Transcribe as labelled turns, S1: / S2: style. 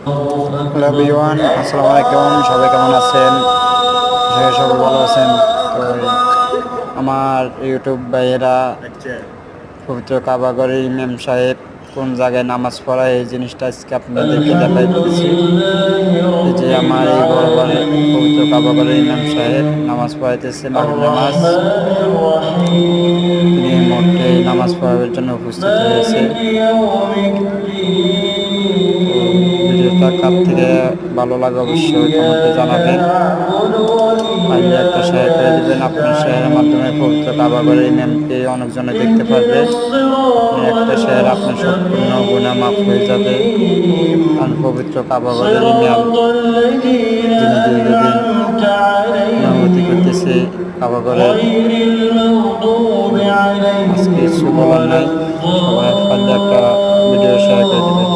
S1: Hello everyone, আসসালামু আলাইকুম। সবাই কেমন আছেন? সবাই ভালো আছেন। তো আমার ইউটিউব ভাইয়েরা পবিত্র কাবাগরের ইমাম সাহেব কোন জায়গায় নামাজ পড়ায় এই জিনিসটা আজকে আপনাদেরকে দেখাইতেছি। এই যে আমার এই বড় পবিত্র কাবাগরের ইমাম সাহেব নামাজ পড়াইতেছে, মাগরিব নামাজ। তিনি এই মুহূর্তে নামাজ পড়ার জন্য উপস্থিত হয়েছে। তো ভিডিওটা কার থেকে ভালো লাগে অবশ্যই কমেন্টে জানাবেন। পারলে একটা শেয়ার করে দেবেন। আপনার শেয়ারের মাধ্যমে পবিত্র কাবাগরের ইমামকে অনেকজনে দেখতে পারবে। একটা শেয়ার আপনার সম্পূর্ণ গুনাহ মাফ হয়ে যাবে। কারণ পবিত্র কাবাগরের ইমাম যিনি দীর্ঘদিন ইমামতি করতেছে কাবাগরের, আজকে কিছু বলার নাই। সবাই পারলে একটা ভিডিও শেয়ার করে দেবেন।